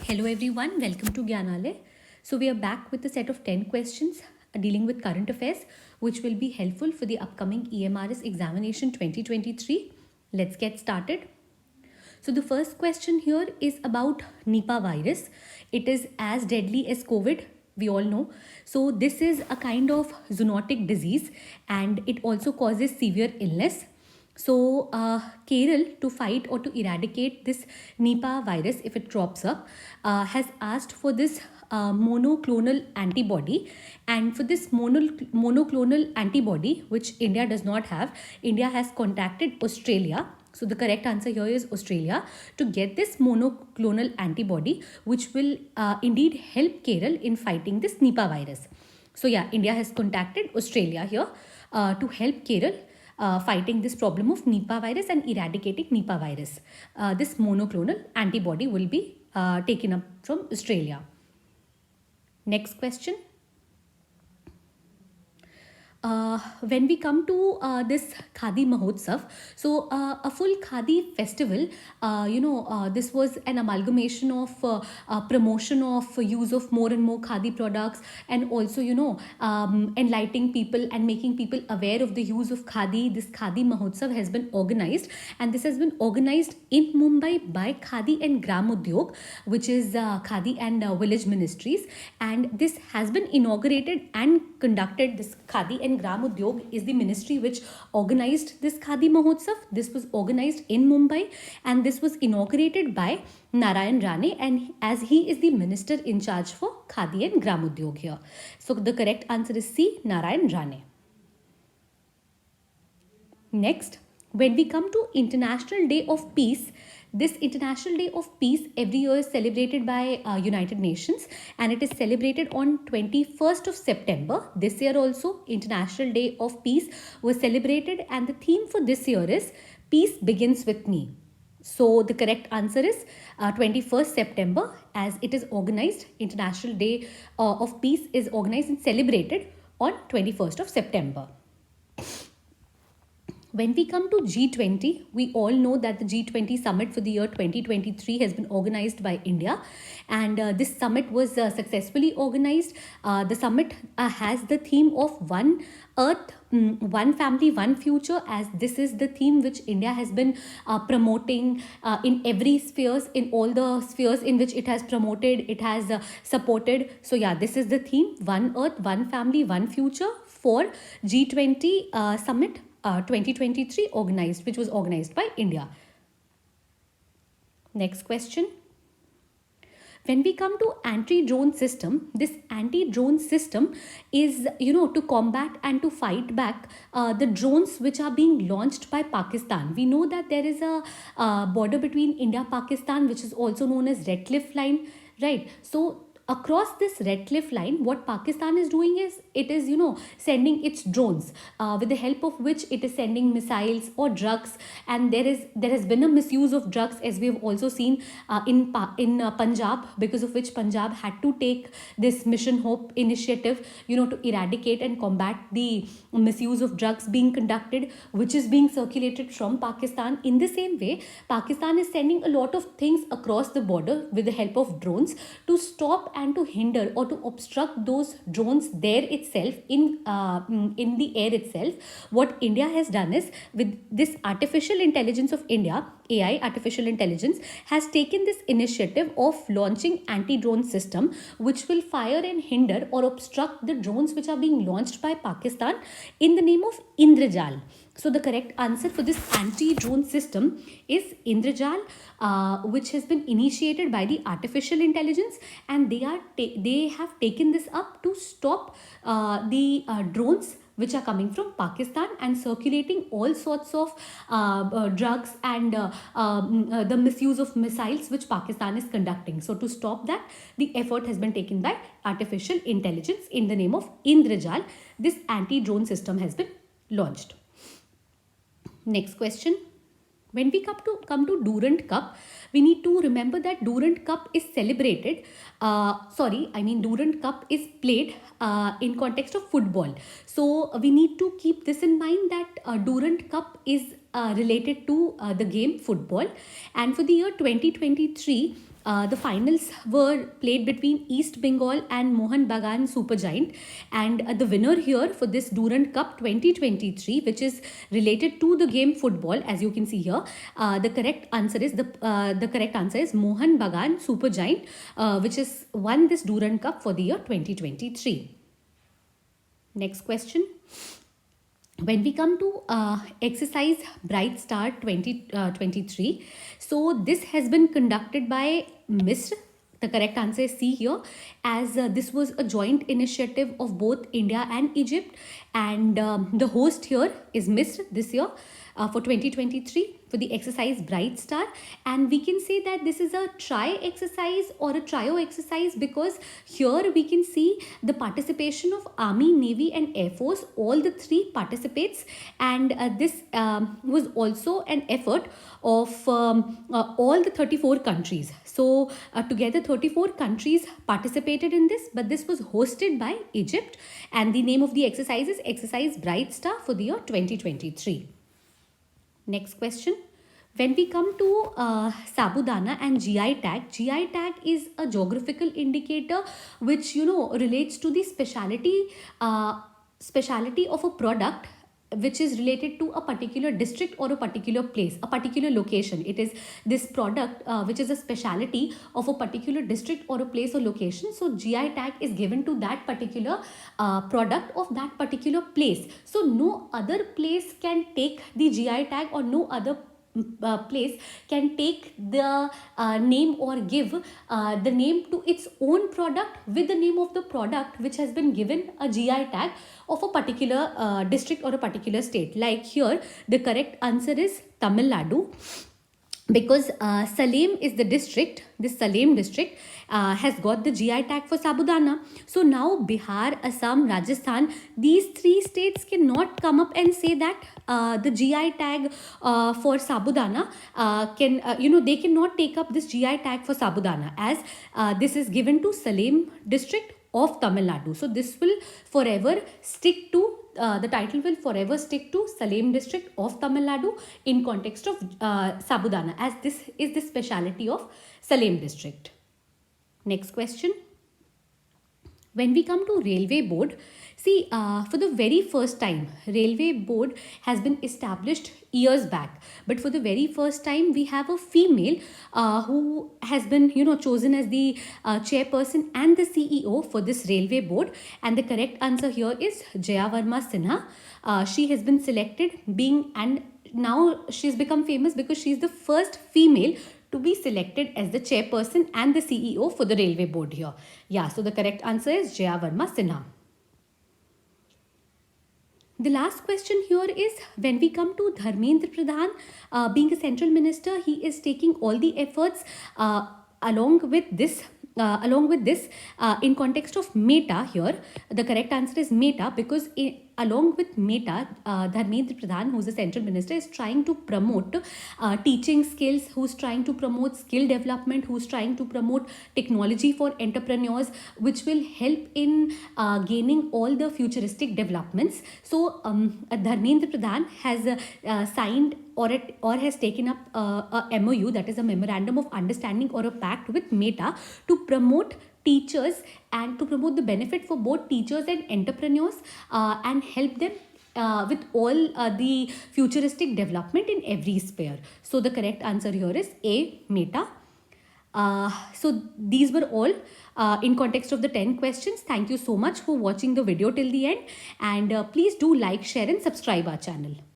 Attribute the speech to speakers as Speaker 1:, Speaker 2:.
Speaker 1: Hello everyone, welcome to Gyanalay. So we are back with a set of 10 questions dealing with current affairs which will be helpful for the upcoming EMRS examination 2023. Let's get started. So the first question here is about Nipah virus. It is as deadly as COVID, we all know. So this is a kind of zoonotic disease and it also causes severe illness. So Kerala, to fight or to eradicate this Nipah virus if it crops up, has asked for this monoclonal antibody. And for this monoclonal antibody, which India does not have, India has contacted Australia. So the correct answer here is Australia to get this monoclonal antibody, which will indeed help Kerala in fighting this Nipah virus. So yeah, India has contacted Australia here to help Kerala fighting this problem of Nipah virus and eradicating Nipah virus. This monoclonal antibody will be taken up from Australia. Next question. When we come to this Khadi Mahotsav, so a full Khadi festival, this was an amalgamation of promotion of use of more and more Khadi products, and also, enlightening people and making people aware of the use of Khadi. This Khadi Mahotsav has been organized, and this has been organized in Mumbai by Khadi and Gram Udyog, which is Khadi and Village Ministries, and this has been inaugurated and conducted. This Khadi and Gram Udyog is the ministry which organized this Khadi Mahotsav. This was organized in Mumbai and this was inaugurated by Narayan Rane, and as he is the minister in charge for Khadi and Gram Udyog here. So the correct answer is C, Narayan Rane. Next, when we come to International Day of Peace, this International Day of Peace every year is celebrated by United Nations, and it is celebrated on 21st of September. This year also International Day of Peace was celebrated, and the theme for this year is Peace Begins With Me. So the correct answer is 21st September, as it is organized. International Day of Peace is organized and celebrated on 21st of September. When we come to G20, we all know that the G20 summit for the year 2023 has been organized by India, and this summit was successfully organized. The summit has the theme of One Earth, One Family, One Future, as this is the theme which India has been promoting in every spheres, in all the spheres in which it has promoted, it has supported. So yeah, this is the theme, One Earth, One Family, One Future for G20 summit 2023 which was organized by India. Next question. When we come to anti-drone system, this anti-drone system is, to combat and to fight back the drones which are being launched by Pakistan. We know that there is a border between India-Pakistan, which is also known as Red Cliff Line, right? So across this Red Cliff Line, what Pakistan is doing is, it is, sending its drones with the help of which it is sending missiles or drugs, and there has been a misuse of drugs, as we have also seen in Punjab, because of which Punjab had to take this Mission Hope initiative, to eradicate and combat the misuse of drugs being conducted, which is being circulated from Pakistan. In the same way, Pakistan is sending a lot of things across the border with the help of drones to stop and to hinder or to obstruct those drones there itself, in the air itself. What India has done is, with this artificial intelligence of India, AI, artificial intelligence, has taken this initiative of launching anti-drone system, which will fire and hinder or obstruct the drones which are being launched by Pakistan in the name of Indrajal. So the correct answer for this anti-drone system is Indrajal, which has been initiated by the artificial intelligence, and they have taken this up to stop the drones which are coming from Pakistan and circulating all sorts of drugs and the misuse of missiles which Pakistan is conducting. So to stop that, the effort has been taken by artificial intelligence in the name of Indrajal. This anti-drone system has been launched. Next question. When we come to Durand Cup, we need to remember that Durand Cup is celebrated, Durand Cup is played in context of football. So we need to keep this in mind, that Durand Cup is related to the game football. And for the year 2023, The finals were played between East Bengal and Mohan Bagan Supergiant, and the winner here for this Durand Cup 2023, which is related to the game football, as you can see here, the correct answer is Mohan Bagan Supergiant, which is won this Durand Cup for the year 2023. Next question. When we come to exercise Bright Star 2023, so this has been conducted by Misr. The correct answer is C here, as this was a joint initiative of both India and Egypt, and the host here is Misr this year for 2023 for the exercise Bright Star. And we can say that this is a tri exercise or a trio exercise, because here we can see the participation of Army, Navy and Air Force. All the three participates, and this was also an effort of all the 34 countries. So together 34 countries participated in this, but this was hosted by Egypt, and the name of the exercise is Exercise Bright Star for the year 2023. Next question. When we come to Sabudana and GI tag is a geographical indicator which relates to the speciality of a product which is related to a particular district or a particular place, a particular location. It is this product which is a speciality of a particular district or a place or location. So GI tag is given to that particular product of that particular place. So no other place can take the GI tag, or no other place can take the name or give the name to its own product with the name of the product which has been given a GI tag of a particular district or a particular state. Like here, the correct answer is Tamil Nadu, because Salem is the district. This Salem district has got the GI tag for Sabudana. So now Bihar, Assam, Rajasthan, these three states cannot come up and say that the GI tag for Sabudana they cannot take up this GI tag for Sabudana, as this is given to Salem district of Tamil Nadu. So this will forever stick to the title will forever stick to Salem district of Tamil Nadu in context of Sabudana, as this is the speciality of Salem district. Next question. When we come to Railway Board, see, for the very first time, Railway Board has been established years back. But for the very first time, we have a female who has been, chosen as the chairperson and the CEO for this Railway Board. And the correct answer here is Jaya Varma Sinha. She has been selected, and now she's become famous because she's the first female to be selected as the chairperson and the CEO for the Railway Board here. Yeah, so the correct answer is Jaya Varma Sinha. The last question here is, when we come to Dharmendra Pradhan, being a central minister, he is taking all the efforts along with this in context of Meta here. The correct answer is Meta, because along with Meta, Dharmendra Pradhan, who's a central minister, is trying to promote teaching skills, who's trying to promote skill development, who's trying to promote technology for entrepreneurs, which will help in gaining all the futuristic developments. So Dharmendra Pradhan has signed or has taken up a MOU, that is a memorandum of understanding or a pact with Meta, to promote teachers and to promote the benefit for both teachers and entrepreneurs and help them with all the futuristic development in every sphere. So the correct answer here is A, Meta. So these were all in context of the 10 questions. Thank you so much for watching the video till the end, and please do like, share and subscribe our channel.